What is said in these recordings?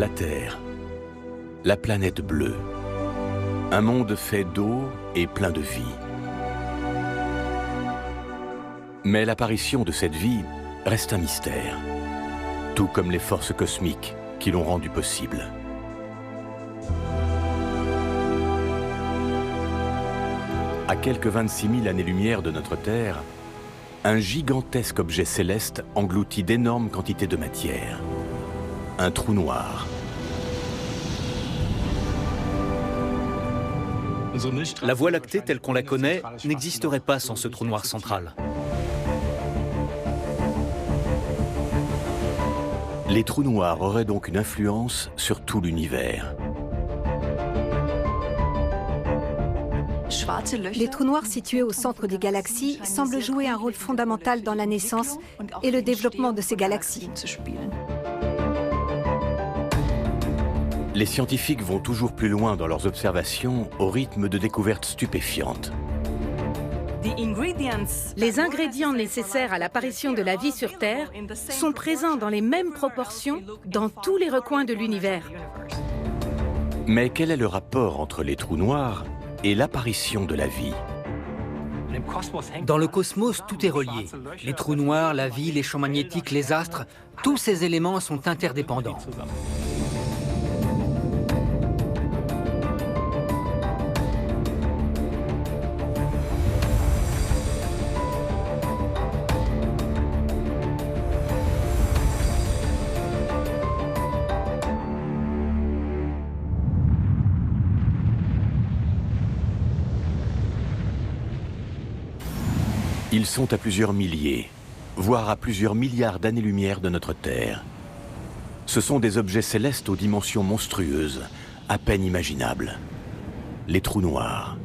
La Terre, la planète bleue, un monde fait d'eau et plein de vie. Mais l'apparition de cette vie reste un mystère, tout comme les forces cosmiques qui l'ont rendu possible. À quelques 26 000 années-lumière de notre Terre, un gigantesque objet céleste engloutit d'énormes quantités de matière. Un trou noir. La Voie lactée telle qu'on la connaît n'existerait pas sans ce trou noir central. Les trous noirs auraient donc une influence sur tout l'univers. Les trous noirs situés au centre des galaxies semblent jouer un rôle fondamental dans la naissance et le développement de ces galaxies. Les scientifiques vont toujours plus loin dans leurs observations au rythme de découvertes stupéfiantes. Les ingrédients nécessaires à l'apparition de la vie sur Terre sont présents dans les mêmes proportions dans tous les recoins de l'univers. Mais quel est le rapport entre les trous noirs et l'apparition de la vie? Dans le cosmos, tout est relié. Les trous noirs, la vie, les champs magnétiques, les astres, tous ces éléments sont interdépendants. Ils sont à plusieurs milliers, voire à plusieurs milliards d'années-lumière de notre Terre. Ce sont des objets célestes aux dimensions monstrueuses, à peine imaginables. Les trous noirs.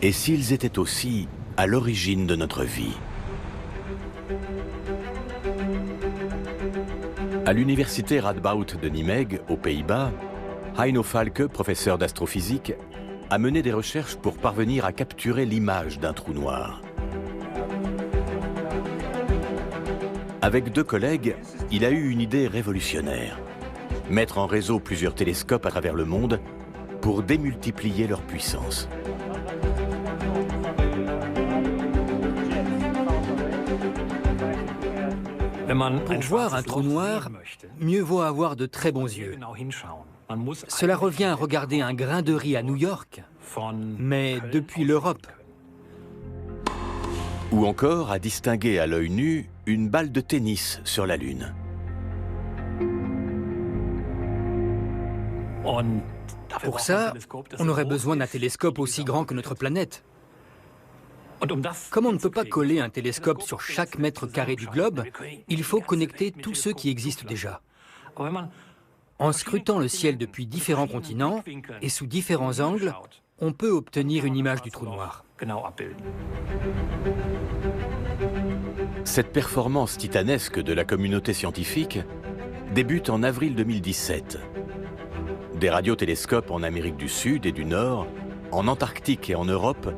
Et s'ils étaient aussi à l'origine de notre vie? À l'université Radboud de Nijmegen, aux Pays-Bas, Heino Falke, professeur d'astrophysique, a mené des recherches pour parvenir à capturer l'image d'un trou noir. Avec deux collègues, il a eu une idée révolutionnaire. Mettre en réseau plusieurs télescopes à travers le monde pour démultiplier leur puissance. Pour voir un trou noir, mieux vaut avoir de très bons yeux. Cela revient à regarder un grain de riz à New York, mais depuis l'Europe. Ou encore à distinguer à l'œil nu une balle de tennis sur la Lune. Pour ça, on aurait besoin d'un télescope aussi grand que notre planète. Comme on ne peut pas coller un télescope sur chaque mètre carré du globe, il faut connecter tous ceux qui existent déjà. En scrutant le ciel depuis différents continents et sous différents angles, on peut obtenir une image du trou noir. Cette performance titanesque de la communauté scientifique débute en avril 2017. Des radiotélescopes en Amérique du Sud et du Nord, en Antarctique et en Europe,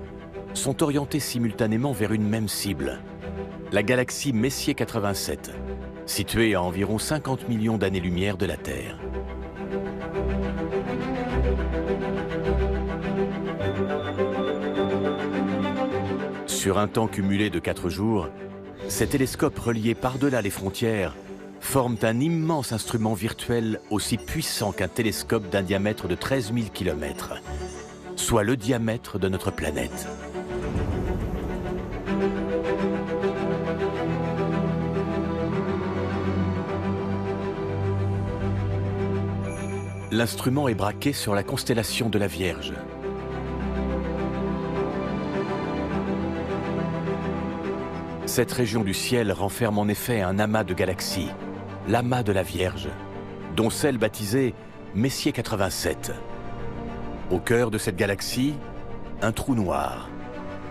sont orientés simultanément vers une même cible, la galaxie Messier 87, située à environ 50 millions d'années-lumière de la Terre. Sur un temps cumulé de 4 jours, ces télescopes reliés par-delà les frontières forment un immense instrument virtuel aussi puissant qu'un télescope d'un diamètre de 13 000 km, soit le diamètre de notre planète. L'instrument est braqué sur la constellation de la Vierge. Cette région du ciel renferme en effet un amas de galaxies, l'amas de la Vierge, dont celle baptisée Messier 87. Au cœur de cette galaxie, un trou noir,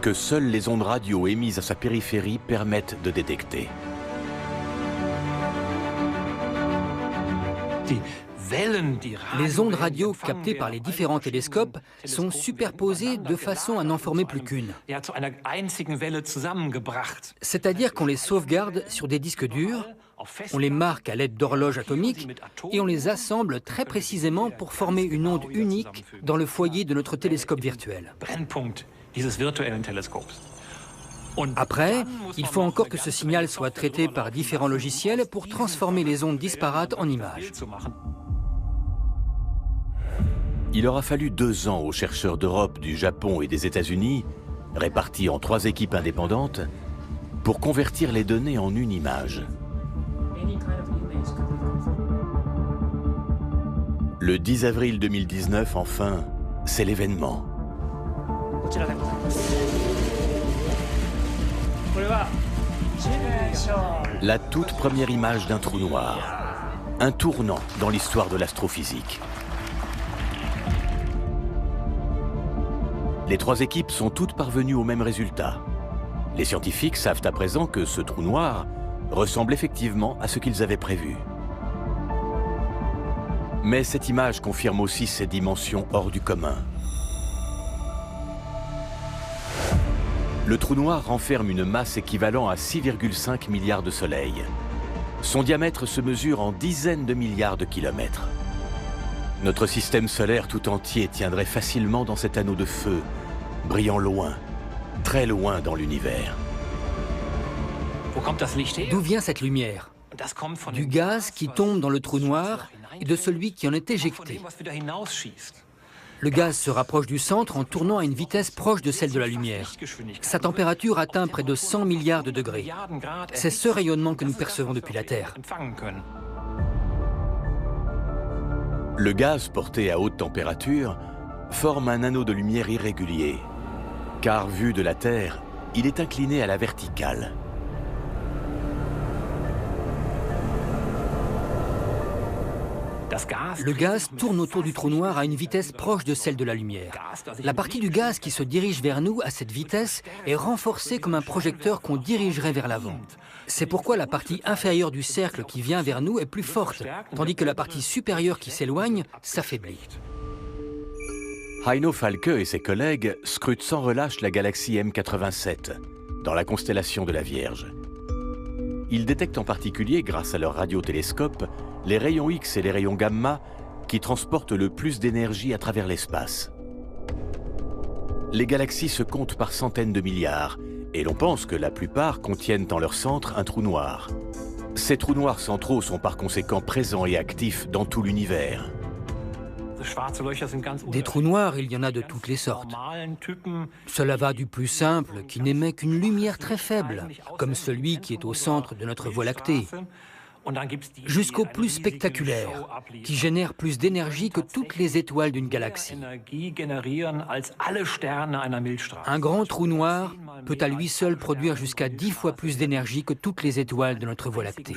que seules les ondes radio émises à sa périphérie permettent de détecter. Les ondes radio captées par les différents télescopes sont superposées de façon à n'en former plus qu'une. C'est-à-dire qu'on les sauvegarde sur des disques durs On les marque à l'aide d'horloges atomiques et on les assemble très précisément pour former une onde unique dans le foyer de notre télescope virtuel. Après, il faut encore que ce signal soit traité par différents logiciels pour transformer les ondes disparates en images. Il aura fallu 2 ans aux chercheurs d'Europe, du Japon et des États-Unis, répartis en 3 équipes indépendantes, pour convertir les données en une image. Le 10 avril 2019, enfin, c'est l'événement. La toute première image d'un trou noir. Un tournant dans l'histoire de l'astrophysique. Les 3 équipes sont toutes parvenues au même résultat. Les scientifiques savent à présent que ce trou noir ressemble effectivement à ce qu'ils avaient prévu. Mais cette image confirme aussi ses dimensions hors du commun. Le trou noir renferme une masse équivalent à 6,5 milliards de soleils. Son diamètre se mesure en dizaines de milliards de kilomètres. Notre système solaire tout entier tiendrait facilement dans cet anneau de feu, brillant loin, très loin dans l'univers. D'où vient cette lumière? Du gaz qui tombe dans le trou noir et de celui qui en est éjecté. Le gaz se rapproche du centre en tournant à une vitesse proche de celle de la lumière. Sa température atteint près de 100 milliards de degrés. C'est ce rayonnement que nous percevons depuis la Terre. Le gaz porté à haute température forme un anneau de lumière irrégulier, car vu de la Terre, il est incliné à la verticale. Le gaz tourne autour du trou noir à une vitesse proche de celle de la lumière. La partie du gaz qui se dirige vers nous à cette vitesse est renforcée comme un projecteur qu'on dirigerait vers l'avant. C'est pourquoi la partie inférieure du cercle qui vient vers nous est plus forte, tandis que la partie supérieure qui s'éloigne s'affaiblit. Heino Falke et ses collègues scrutent sans relâche la galaxie M87, dans la constellation de la Vierge. Ils détectent en particulier, grâce à leur radiotélescope, les rayons X et les rayons gamma qui transportent le plus d'énergie à travers l'espace. Les galaxies se comptent par centaines de milliards et l'on pense que la plupart contiennent en leur centre un trou noir. Ces trous noirs centraux sont par conséquent présents et actifs dans tout l'univers. Des trous noirs, il y en a de toutes les sortes. Cela va du plus simple, qui n'émet qu'une lumière très faible, comme celui qui est au centre de notre Voie lactée, jusqu'au plus spectaculaire, qui génère plus d'énergie que toutes les étoiles d'une galaxie. Un grand trou noir peut à lui seul produire jusqu'à 10 fois plus d'énergie que toutes les étoiles de notre Voie lactée.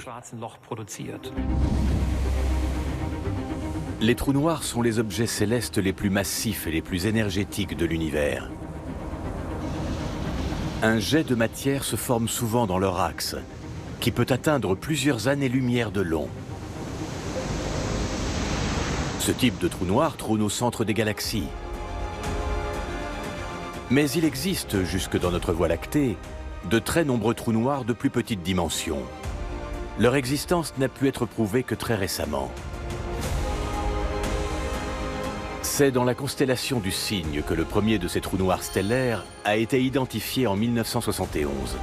Les trous noirs sont les objets célestes les plus massifs et les plus énergétiques de l'univers. Un jet de matière se forme souvent dans leur axe, qui peut atteindre plusieurs années-lumière de long. Ce type de trou noir trône au centre des galaxies. Mais il existe, jusque dans notre Voie lactée, de très nombreux trous noirs de plus petite dimension. Leur existence n'a pu être prouvée que très récemment. C'est dans la constellation du Cygne que le premier de ces trous noirs stellaires a été identifié en 1971.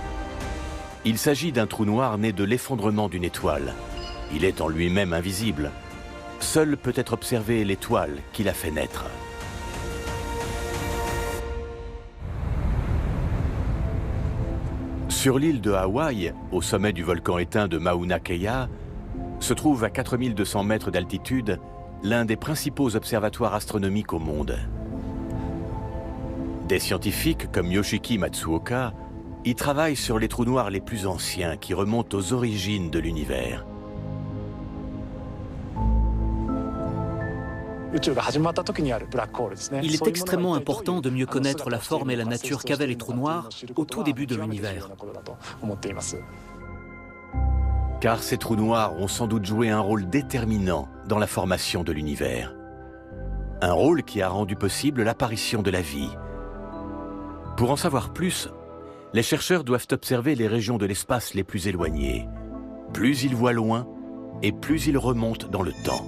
Il s'agit d'un trou noir né de l'effondrement d'une étoile. Il est en lui-même invisible. Seule peut être observée l'étoile qui l'a fait naître. Sur l'île de Hawaï, au sommet du volcan éteint de Mauna Kea, se trouve à 4200 mètres d'altitude l'un des principaux observatoires astronomiques au monde. Des scientifiques comme Yoshiki Matsuoka y travaillent sur les trous noirs les plus anciens qui remontent aux origines de l'univers. Il est extrêmement important de mieux connaître la forme et la nature qu'avaient les trous noirs au tout début de l'univers. Car ces trous noirs ont sans doute joué un rôle déterminant dans la formation de l'univers. Un rôle qui a rendu possible l'apparition de la vie. Pour en savoir plus, les chercheurs doivent observer les régions de l'espace les plus éloignées, plus il voit loin et plus il remonte dans le temps.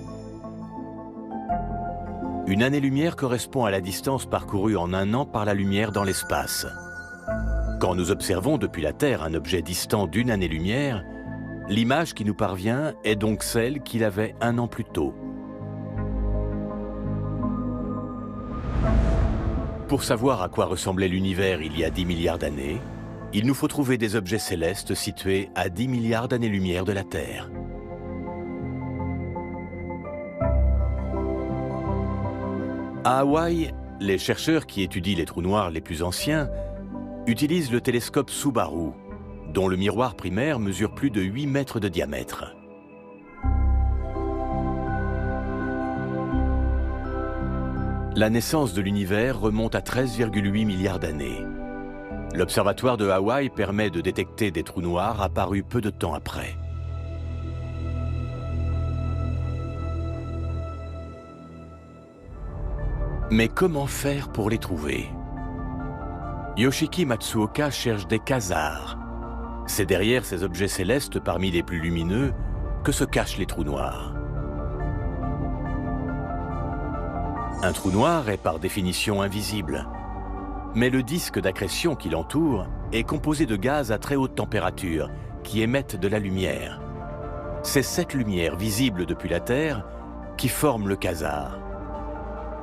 Une année-lumière correspond à la distance parcourue en un an par la lumière dans l'espace. Quand nous observons depuis la Terre un objet distant d'une année-lumière, l'image qui nous parvient est donc celle qu'il avait un an plus tôt. Pour savoir à quoi ressemblait l'univers il y a 10 milliards d'années, il nous faut trouver des objets célestes situés à 10 milliards d'années-lumière de la Terre. À Hawaï, les chercheurs qui étudient les trous noirs les plus anciens utilisent le télescope Subaru, dont le miroir primaire mesure plus de 8 mètres de diamètre. La naissance de l'univers remonte à 13,8 milliards d'années. L'observatoire de Hawaï permet de détecter des trous noirs apparus peu de temps après. Mais comment faire pour les trouver? Yoshiki Matsuoka cherche des quasars. C'est derrière ces objets célestes parmi les plus lumineux que se cachent les trous noirs. Un trou noir est par définition invisible. Mais le disque d'accrétion qui l'entoure est composé de gaz à très haute température qui émettent de la lumière. C'est cette lumière visible depuis la Terre qui forme le quasar.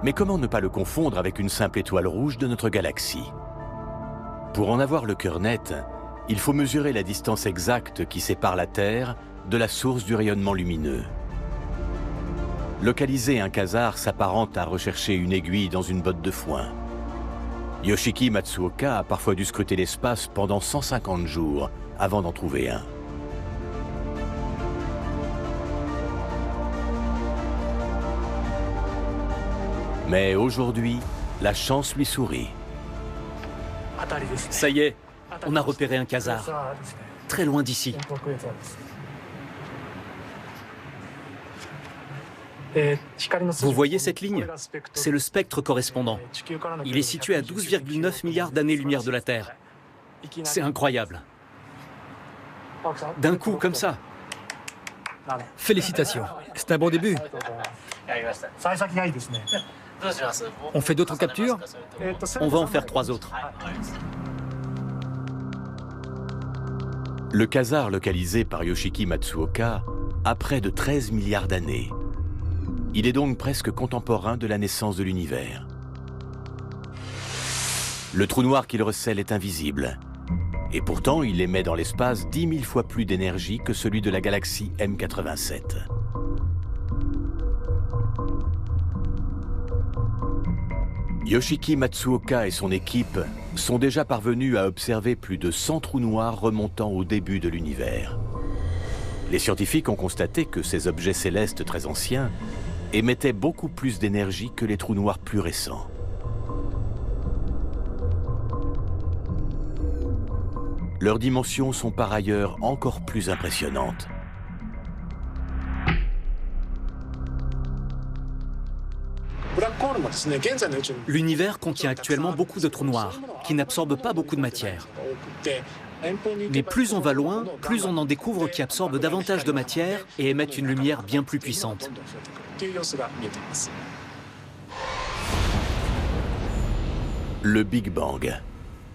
Mais comment ne pas le confondre avec une simple étoile rouge de notre galaxie? Pour en avoir le cœur net, il faut mesurer la distance exacte qui sépare la Terre de la source du rayonnement lumineux. Localiser un quasar s'apparente à rechercher une aiguille dans une botte de foin. Yoshiki Matsuoka a parfois dû scruter l'espace pendant 150 jours avant d'en trouver un. Mais aujourd'hui, la chance lui sourit. Ça y est, on a repéré un quasar, très loin d'ici. Vous voyez cette ligne? C'est le spectre correspondant. Il est situé à 12,9 milliards d'années-lumière de la Terre. C'est incroyable. D'un coup, comme ça. Félicitations, c'est un bon début. On fait d'autres captures? On va en faire 3 autres. Le quasar localisé par Yoshiki Matsuoka a près de 13 milliards d'années. Il est donc presque contemporain de la naissance de l'univers. Le trou noir qu'il recèle est invisible. Et pourtant, il émet dans l'espace 10 000 fois plus d'énergie que celui de la galaxie M87. Yoshiki Matsuoka et son équipe sont déjà parvenus à observer plus de 100 trous noirs remontant au début de l'univers. Les scientifiques ont constaté que ces objets célestes très anciens émettaient beaucoup plus d'énergie que les trous noirs plus récents. Leurs dimensions sont par ailleurs encore plus impressionnantes. L'univers contient actuellement beaucoup de trous noirs, qui n'absorbent pas beaucoup de matière. Mais plus on va loin, plus on en découvre qui absorbent davantage de matière et émettent une lumière bien plus puissante. Le Big Bang,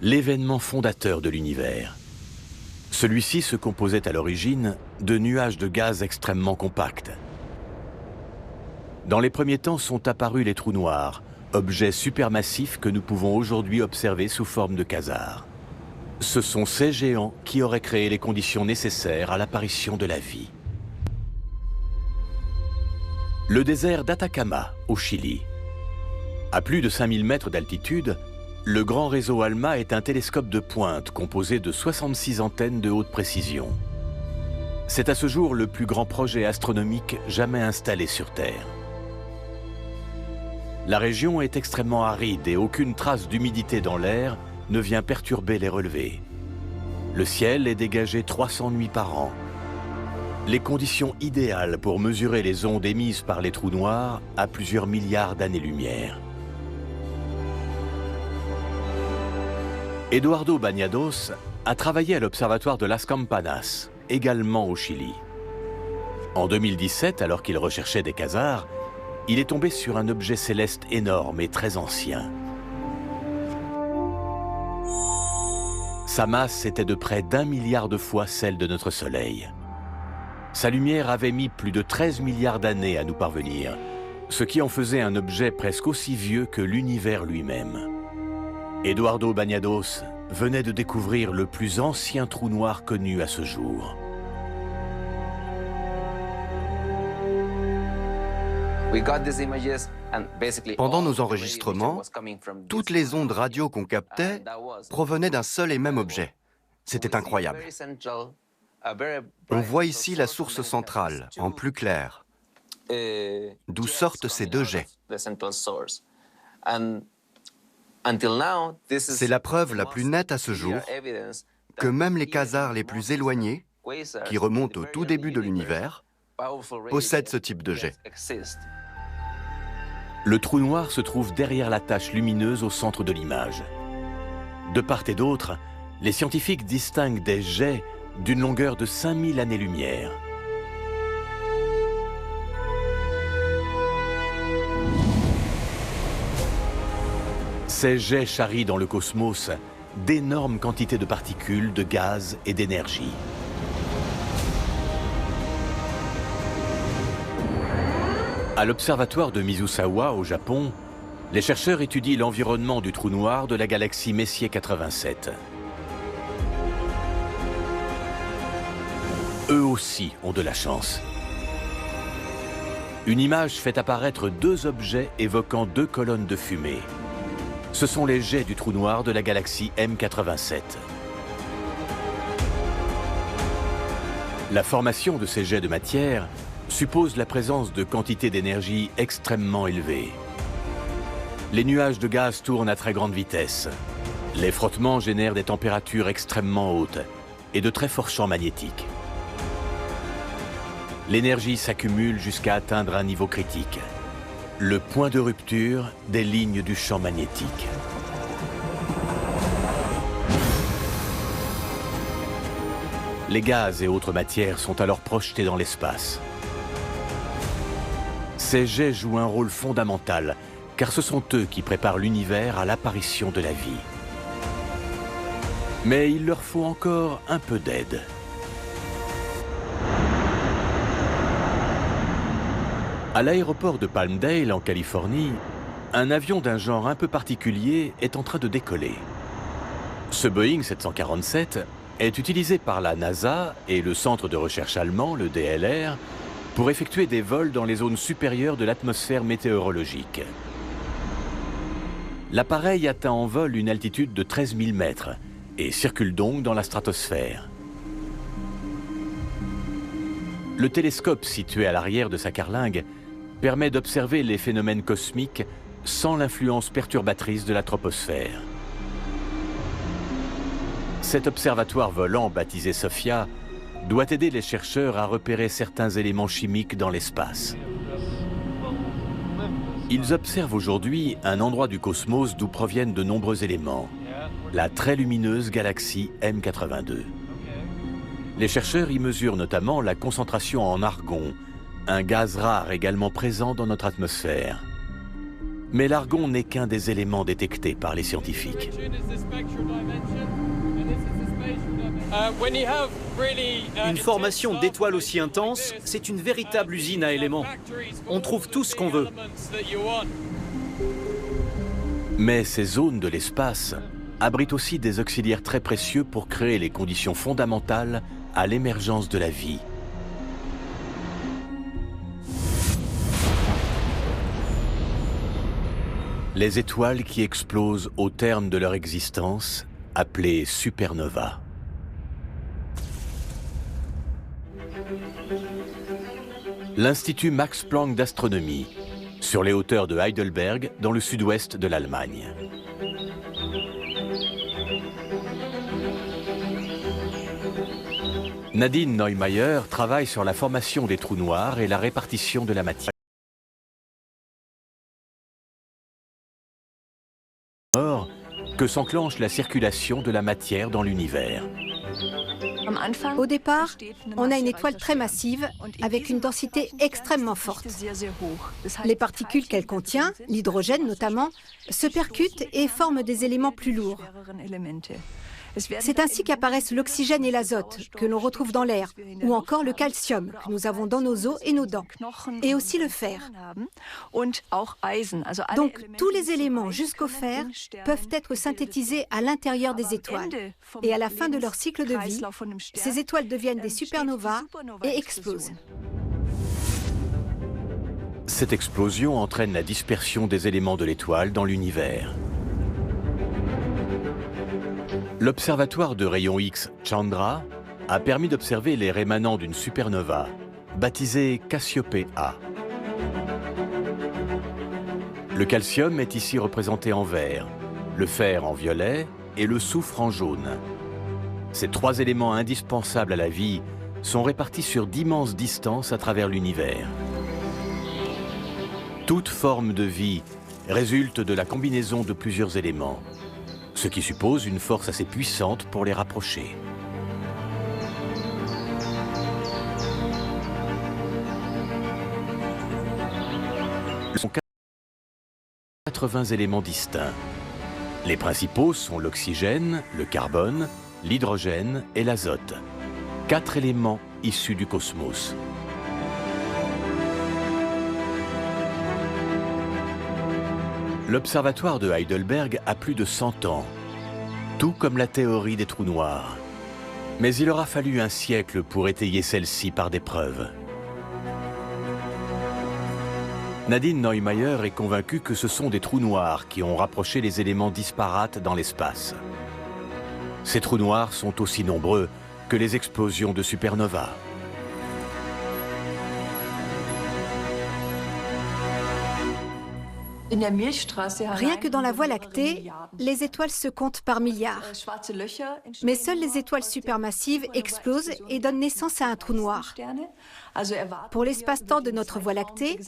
l'événement fondateur de l'univers. Celui-ci se composait à l'origine de nuages de gaz extrêmement compacts. Dans les premiers temps sont apparus les trous noirs, objets supermassifs que nous pouvons aujourd'hui observer sous forme de quasars. Ce sont ces géants qui auraient créé les conditions nécessaires à l'apparition de la vie. Le désert d'Atacama, au Chili. À plus de 5000 mètres d'altitude, le grand réseau ALMA est un télescope de pointe composé de 66 antennes de haute précision. C'est à ce jour le plus grand projet astronomique jamais installé sur Terre. La région est extrêmement aride et aucune trace d'humidité dans l'air ne vient perturber les relevés. Le ciel est dégagé 300 nuits par an. Les conditions idéales pour mesurer les ondes émises par les trous noirs à plusieurs milliards d'années-lumière. Eduardo Bañados a travaillé à l'observatoire de Las Campanas, également au Chili. En 2017, alors qu'il recherchait des quasars, il est tombé sur un objet céleste énorme et très ancien. Sa masse était de près d'1 milliard de fois celle de notre Soleil. Sa lumière avait mis plus de 13 milliards d'années à nous parvenir, ce qui en faisait un objet presque aussi vieux que l'univers lui-même. Eduardo Bañados venait de découvrir le plus ancien trou noir connu à ce jour. Pendant nos enregistrements, toutes les ondes radio qu'on captait provenaient d'un seul et même objet. C'était incroyable. On voit ici la source centrale, en plus clair, d'où sortent ces deux jets. C'est la preuve la plus nette à ce jour que même les quasars les plus éloignés, qui remontent au tout début de l'univers, possèdent ce type de jet. Le trou noir se trouve derrière la tache lumineuse au centre de l'image. De part et d'autre, les scientifiques distinguent des jets d'une longueur de 5000 années-lumière. Ces jets charrient dans le cosmos d'énormes quantités de particules, de gaz et d'énergie. À l'observatoire de Mizusawa, au Japon, les chercheurs étudient l'environnement du trou noir de la galaxie Messier 87. Eux aussi ont de la chance. Une image fait apparaître deux objets évoquant deux colonnes de fumée. Ce sont les jets du trou noir de la galaxie M87. La formation de ces jets de matière suppose la présence de quantités d'énergie extrêmement élevées. Les nuages de gaz tournent à très grande vitesse. Les frottements génèrent des températures extrêmement hautes et de très forts champs magnétiques. L'énergie s'accumule jusqu'à atteindre un niveau critique, le point de rupture des lignes du champ magnétique. Les gaz et autres matières sont alors projetés dans l'espace. Ces jets jouent un rôle fondamental, car ce sont eux qui préparent l'univers à l'apparition de la vie. Mais il leur faut encore un peu d'aide. À l'aéroport de Palmdale, en Californie, un avion d'un genre un peu particulier est en train de décoller. Ce Boeing 747 est utilisé par la NASA et le centre de recherche allemand, le DLR, pour effectuer des vols dans les zones supérieures de l'atmosphère météorologique. L'appareil atteint en vol une altitude de 13 000 mètres et circule donc dans la stratosphère. Le télescope situé à l'arrière de sa carlingue permet d'observer les phénomènes cosmiques sans l'influence perturbatrice de la troposphère. Cet observatoire volant, baptisé SOFIA, doit aider les chercheurs à repérer certains éléments chimiques dans l'espace. Ils observent aujourd'hui un endroit du cosmos d'où proviennent de nombreux éléments, la très lumineuse galaxie M82. Les chercheurs y mesurent notamment la concentration en argon, un gaz rare également présent dans notre atmosphère. Mais l'argon n'est qu'un des éléments détectés par les scientifiques. Une formation d'étoiles aussi intense, c'est une véritable usine à éléments. On trouve tout ce qu'on veut. Mais ces zones de l'espace abritent aussi des auxiliaires très précieux pour créer les conditions fondamentales à l'émergence de la vie. Les étoiles qui explosent au terme de leur existence, appelées supernovas. L'Institut Max Planck d'astronomie, sur les hauteurs de Heidelberg, dans le sud-ouest de l'Allemagne. Nadine Neumayer travaille sur la formation des trous noirs et la répartition de la matière. Que s'enclenche la circulation de la matière dans l'univers. Au départ, on a une étoile très massive avec une densité extrêmement forte. Les particules qu'elle contient, l'hydrogène notamment, se percutent et forment des éléments plus lourds. C'est ainsi qu'apparaissent l'oxygène et l'azote, que l'on retrouve dans l'air, ou encore le calcium, que nous avons dans nos os et nos dents, et aussi le fer. Donc, tous les éléments jusqu'au fer peuvent être synthétisés à l'intérieur des étoiles. Et à la fin de leur cycle de vie, ces étoiles deviennent des supernovas et explosent. Cette explosion entraîne la dispersion des éléments de l'étoile dans l'univers. L'observatoire de rayons X Chandra a permis d'observer les rémanents d'une supernova, baptisée Cassiopée A. Le calcium est ici représenté en vert, le fer en violet et le soufre en jaune. Ces trois éléments indispensables à la vie sont répartis sur d'immenses distances à travers l'univers. Toute forme de vie résulte de la combinaison de plusieurs éléments, ce qui suppose une force assez puissante pour les rapprocher. Ce sont 80 éléments distincts. Les principaux sont l'oxygène, le carbone, l'hydrogène et l'azote. 4 éléments issus du cosmos. L'observatoire de Heidelberg a plus de 100 ans, tout comme la théorie des trous noirs. Mais il aura fallu un siècle pour étayer celle-ci par des preuves. Nadine Neumayer est convaincue que ce sont des trous noirs qui ont rapproché les éléments disparates dans l'espace. Ces trous noirs sont aussi nombreux que les explosions de supernovas. Rien que dans la Voie lactée, les étoiles se comptent par milliards. Mais seules les étoiles supermassives explosent et donnent naissance à un trou noir. Pour l'espace-temps de notre Voie lactée,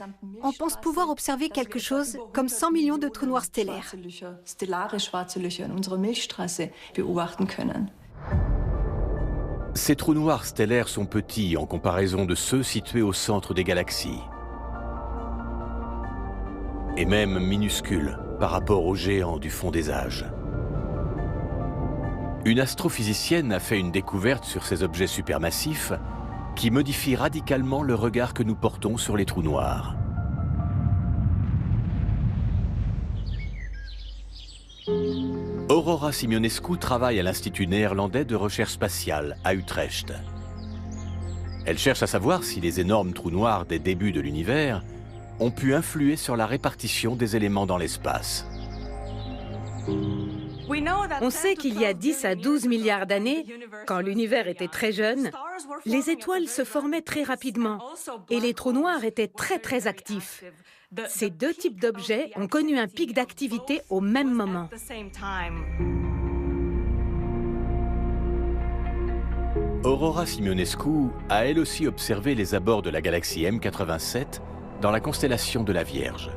on pense pouvoir observer quelque chose comme 100 millions de trous noirs stellaires. Ces trous noirs stellaires sont petits en comparaison de ceux situés au centre des galaxies. Et même minuscules par rapport aux géants du fond des âges. Une astrophysicienne a fait une découverte sur ces objets supermassifs qui modifie radicalement le regard que nous portons sur les trous noirs. Aurora Simeonescu travaille à l'Institut néerlandais de recherche spatiale à Utrecht. Elle cherche à savoir si les énormes trous noirs des débuts de l'univers ont pu influer sur la répartition des éléments dans l'espace. On sait qu'il y a 10 à 12 milliards d'années, quand l'univers était très jeune, les étoiles se formaient très rapidement et les trous noirs étaient très actifs. Ces deux types d'objets ont connu un pic d'activité au même moment. Aurora Simeonescu a elle aussi observé les abords de la galaxie M87 dans la constellation de la Vierge.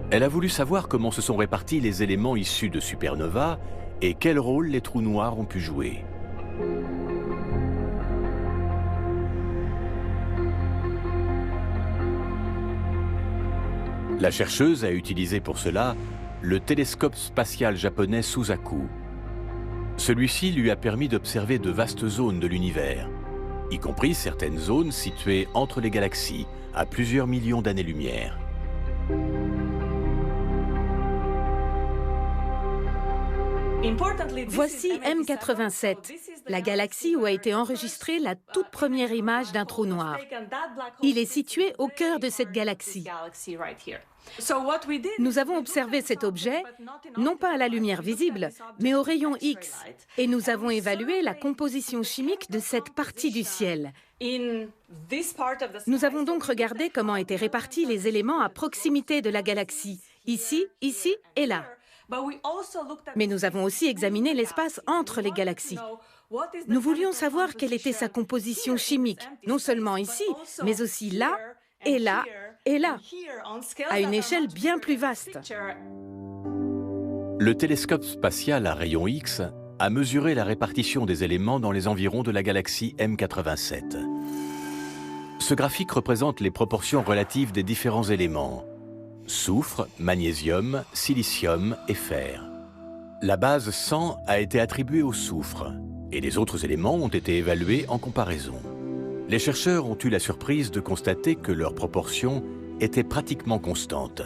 Elle a voulu savoir comment se sont répartis les éléments issus de supernovas et quel rôle les trous noirs ont pu jouer. La chercheuse a utilisé pour cela le télescope spatial japonais Suzaku. Celui-ci lui a permis d'observer de vastes zones de l'univers, y compris certaines zones situées entre les galaxies, à plusieurs millions d'années-lumière. Voici M87, la galaxie où a été enregistrée la toute première image d'un trou noir. Il est situé au cœur de cette galaxie. Nous avons observé cet objet, non pas à la lumière visible, mais aux rayons X, et nous avons évalué la composition chimique de cette partie du ciel. Nous avons donc regardé comment étaient répartis les éléments à proximité de la galaxie, ici, ici et là. Mais nous avons aussi examiné l'espace entre les galaxies. Nous voulions savoir quelle était sa composition chimique, non seulement ici, mais aussi là, et là, et là, à une échelle bien plus vaste. Le télescope spatial à rayons X a mesuré la répartition des éléments dans les environs de la galaxie M87. Ce graphique représente les proportions relatives des différents éléments: soufre, magnésium, silicium et fer. La base 100 a été attribuée au soufre et les autres éléments ont été évalués en comparaison. Les chercheurs ont eu la surprise de constater que leurs proportions étaient pratiquement constantes.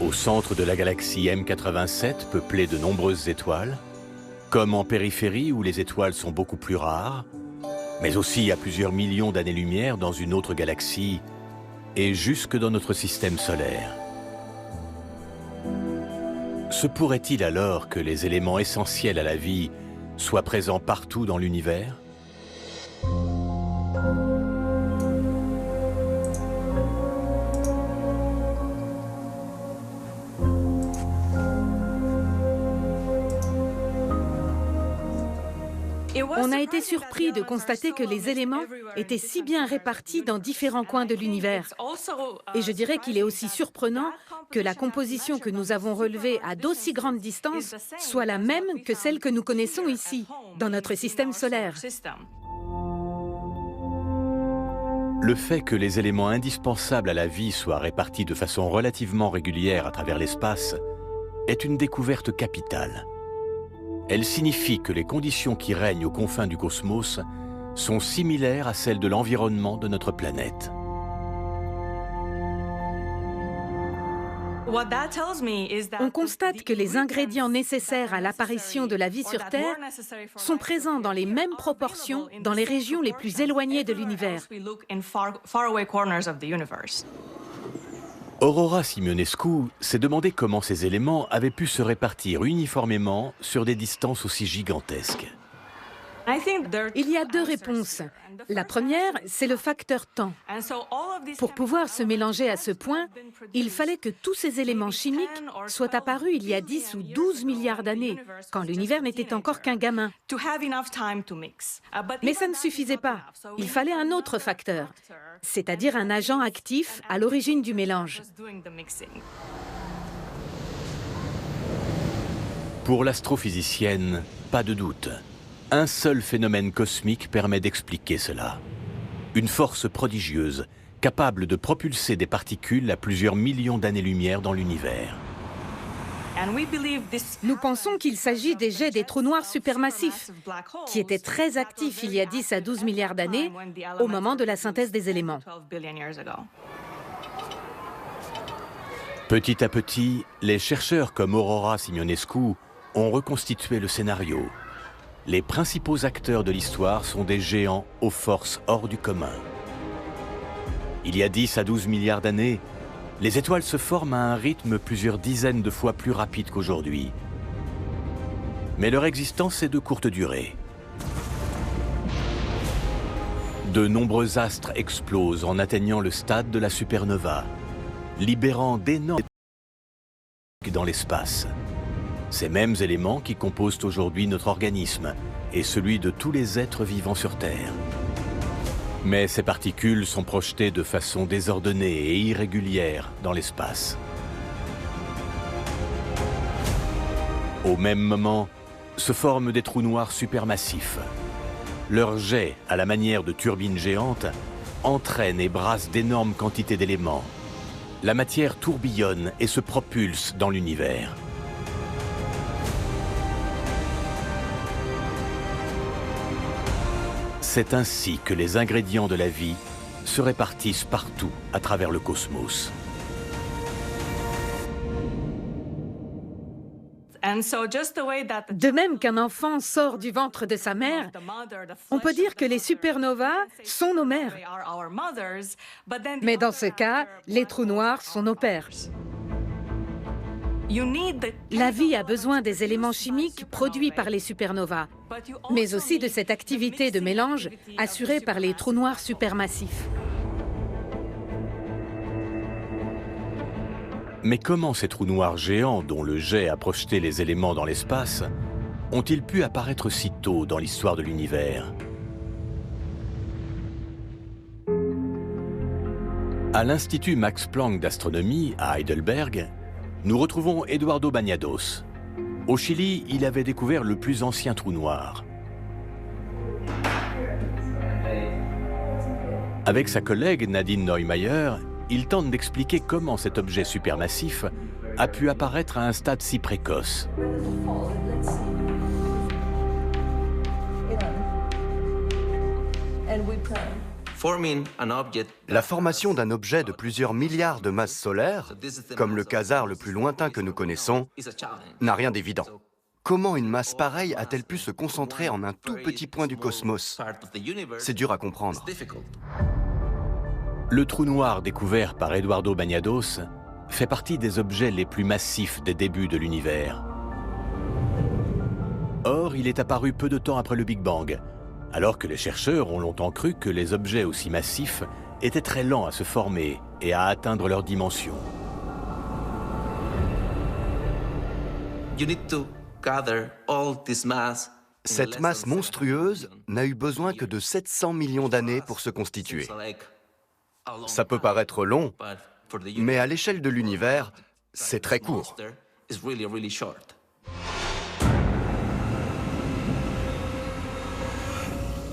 Au centre de la galaxie M87, peuplée de nombreuses étoiles, comme en périphérie où les étoiles sont beaucoup plus rares, mais aussi à plusieurs millions d'années-lumière dans une autre galaxie et jusque dans notre système solaire. Se pourrait-il alors que les éléments essentiels à la vie soient présents partout dans l'univers ? On a été surpris de constater que les éléments étaient si bien répartis dans différents coins de l'univers. Et je dirais qu'il est aussi surprenant que la composition que nous avons relevée à d'aussi grandes distances soit la même que celle que nous connaissons ici, dans notre système solaire. Le fait que les éléments indispensables à la vie soient répartis de façon relativement régulière à travers l'espace est une découverte capitale. Elle signifie que les conditions qui règnent aux confins du cosmos sont similaires à celles de l'environnement de notre planète. On constate que les ingrédients nécessaires à l'apparition de la vie sur Terre sont présents dans les mêmes proportions dans les régions les plus éloignées de l'univers. Aurora Simeonescu s'est demandé comment ces éléments avaient pu se répartir uniformément sur des distances aussi gigantesques. Il y a deux réponses. La première, c'est le facteur temps. Pour pouvoir se mélanger à ce point, il fallait que tous ces éléments chimiques soient apparus il y a 10 ou 12 milliards d'années, quand l'univers n'était encore qu'un gamin. Mais ça ne suffisait pas. Il fallait un autre facteur, c'est-à-dire un agent actif à l'origine du mélange. Pour l'astrophysicienne, pas de doute. Un seul phénomène cosmique permet d'expliquer cela. Une force prodigieuse, capable de propulser des particules à plusieurs millions d'années-lumière dans l'univers. Nous pensons qu'il s'agit des jets des trous noirs supermassifs, qui étaient très actifs il y a 10 à 12 milliards d'années, au moment de la synthèse des éléments. Petit à petit, les chercheurs comme Aurora Simeonescu ont reconstitué le scénario. Les principaux acteurs de l'histoire sont des géants aux forces hors du commun. Il y a 10 à 12 milliards d'années, les étoiles se forment à un rythme plusieurs dizaines de fois plus rapide qu'aujourd'hui. Mais leur existence est de courte durée. De nombreux astres explosent en atteignant le stade de la supernova, libérant d'énormes dans l'espace. Ces mêmes éléments qui composent aujourd'hui notre organisme et celui de tous les êtres vivants sur Terre. Mais ces particules sont projetées de façon désordonnée et irrégulière dans l'espace. Au même moment, se forment des trous noirs supermassifs. Leurs jets, à la manière de turbines géantes, entraînent et brassent d'énormes quantités d'éléments. La matière tourbillonne et se propulse dans l'univers. C'est ainsi que les ingrédients de la vie se répartissent partout à travers le cosmos. De même qu'un enfant sort du ventre de sa mère, on peut dire que les supernovas sont nos mères. Mais dans ce cas, les trous noirs sont nos pères. La vie a besoin des éléments chimiques produits par les supernovas, mais aussi de cette activité de mélange assurée par les trous noirs supermassifs. Mais comment ces trous noirs géants, dont le jet a projeté les éléments dans l'espace, ont-ils pu apparaître si tôt dans l'histoire de l'univers? À l'Institut Max Planck d'astronomie à Heidelberg, nous retrouvons Eduardo Bagnados. Au Chili, il avait découvert le plus ancien trou noir. Avec sa collègue Nadine Neumayer, il tente d'expliquer comment cet objet supermassif a pu apparaître à un stade si précoce. La formation d'un objet de plusieurs milliards de masses solaires, comme le quasar le plus lointain que nous connaissons, n'a rien d'évident. Comment une masse pareille a-t-elle pu se concentrer en un tout petit point du cosmos? C'est dur à comprendre. Le trou noir découvert par Eduardo Bañados fait partie des objets les plus massifs des débuts de l'univers. Or, il est apparu peu de temps après le Big Bang, alors que les chercheurs ont longtemps cru que les objets aussi massifs étaient très lents à se former et à atteindre leur dimension. Cette masse monstrueuse n'a eu besoin que de 700 millions d'années pour se constituer. Ça peut paraître long, mais à l'échelle de l'univers, c'est très court.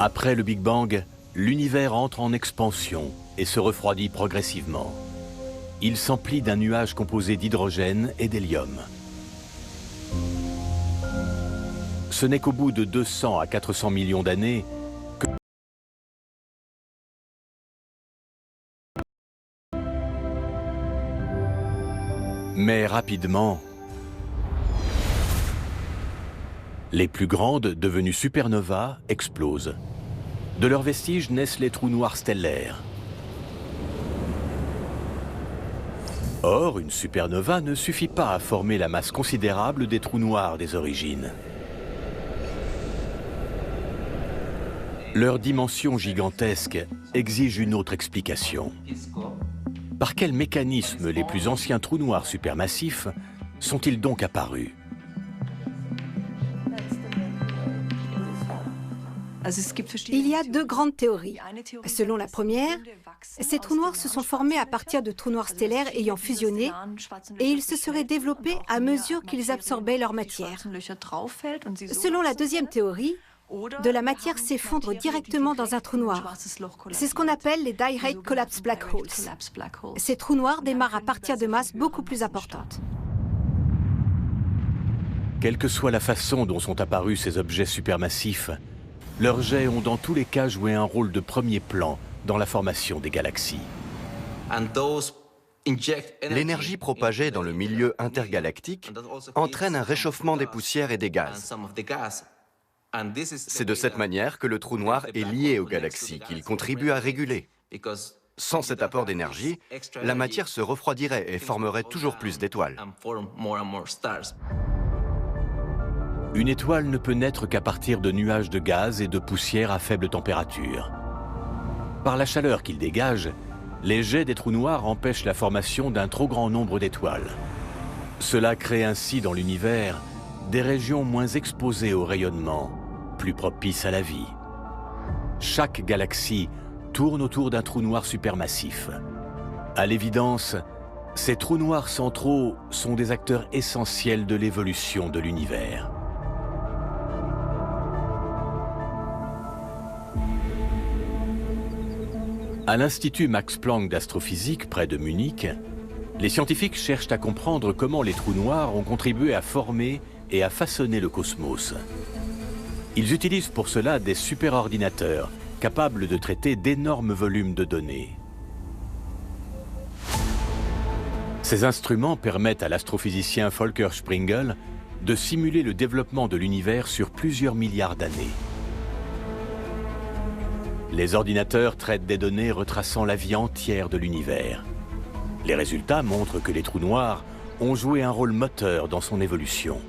Après le Big Bang, l'univers entre en expansion et se refroidit progressivement. Il s'emplit d'un nuage composé d'hydrogène et d'hélium. Ce n'est qu'au bout de 200 à 400 millions d'années que mais rapidement, les plus grandes, devenues supernovas, explosent. De leurs vestiges naissent les trous noirs stellaires. Or, une supernova ne suffit pas à former la masse considérable des trous noirs des origines. Leur dimension gigantesque exige une autre explication. Par quel mécanisme les plus anciens trous noirs supermassifs sont-ils donc apparus? Il y a deux grandes théories. Selon la première, ces trous noirs se sont formés à partir de trous noirs stellaires ayant fusionné et ils se seraient développés à mesure qu'ils absorbaient leur matière. Selon la deuxième théorie, de la matière s'effondre directement dans un trou noir. C'est ce qu'on appelle les Direct Collapse Black Holes. Ces trous noirs démarrent à partir de masses beaucoup plus importantes. Quelle que soit la façon dont sont apparus ces objets supermassifs, leurs jets ont dans tous les cas joué un rôle de premier plan dans la formation des galaxies. L'énergie propagée dans le milieu intergalactique entraîne un réchauffement des poussières et des gaz. C'est de cette manière que le trou noir est lié aux galaxies, qu'il contribue à réguler. Sans cet apport d'énergie, la matière se refroidirait et formerait toujours plus d'étoiles. Une étoile ne peut naître qu'à partir de nuages de gaz et de poussière à faible température. Par la chaleur qu'ils dégagent, les jets des trous noirs empêchent la formation d'un trop grand nombre d'étoiles. Cela crée ainsi dans l'univers des régions moins exposées au rayonnement, plus propices à la vie. Chaque galaxie tourne autour d'un trou noir supermassif. À l'évidence, ces trous noirs centraux sont des acteurs essentiels de l'évolution de l'univers. À l'Institut Max Planck d'astrophysique près de Munich, les scientifiques cherchent à comprendre comment les trous noirs ont contribué à former et à façonner le cosmos. Ils utilisent pour cela des superordinateurs capables de traiter d'énormes volumes de données. Ces instruments permettent à l'astrophysicien Volker Springel de simuler le développement de l'univers sur plusieurs milliards d'années. Les ordinateurs traitent des données retraçant la vie entière de l'univers. Les résultats montrent que les trous noirs ont joué un rôle moteur dans son évolution.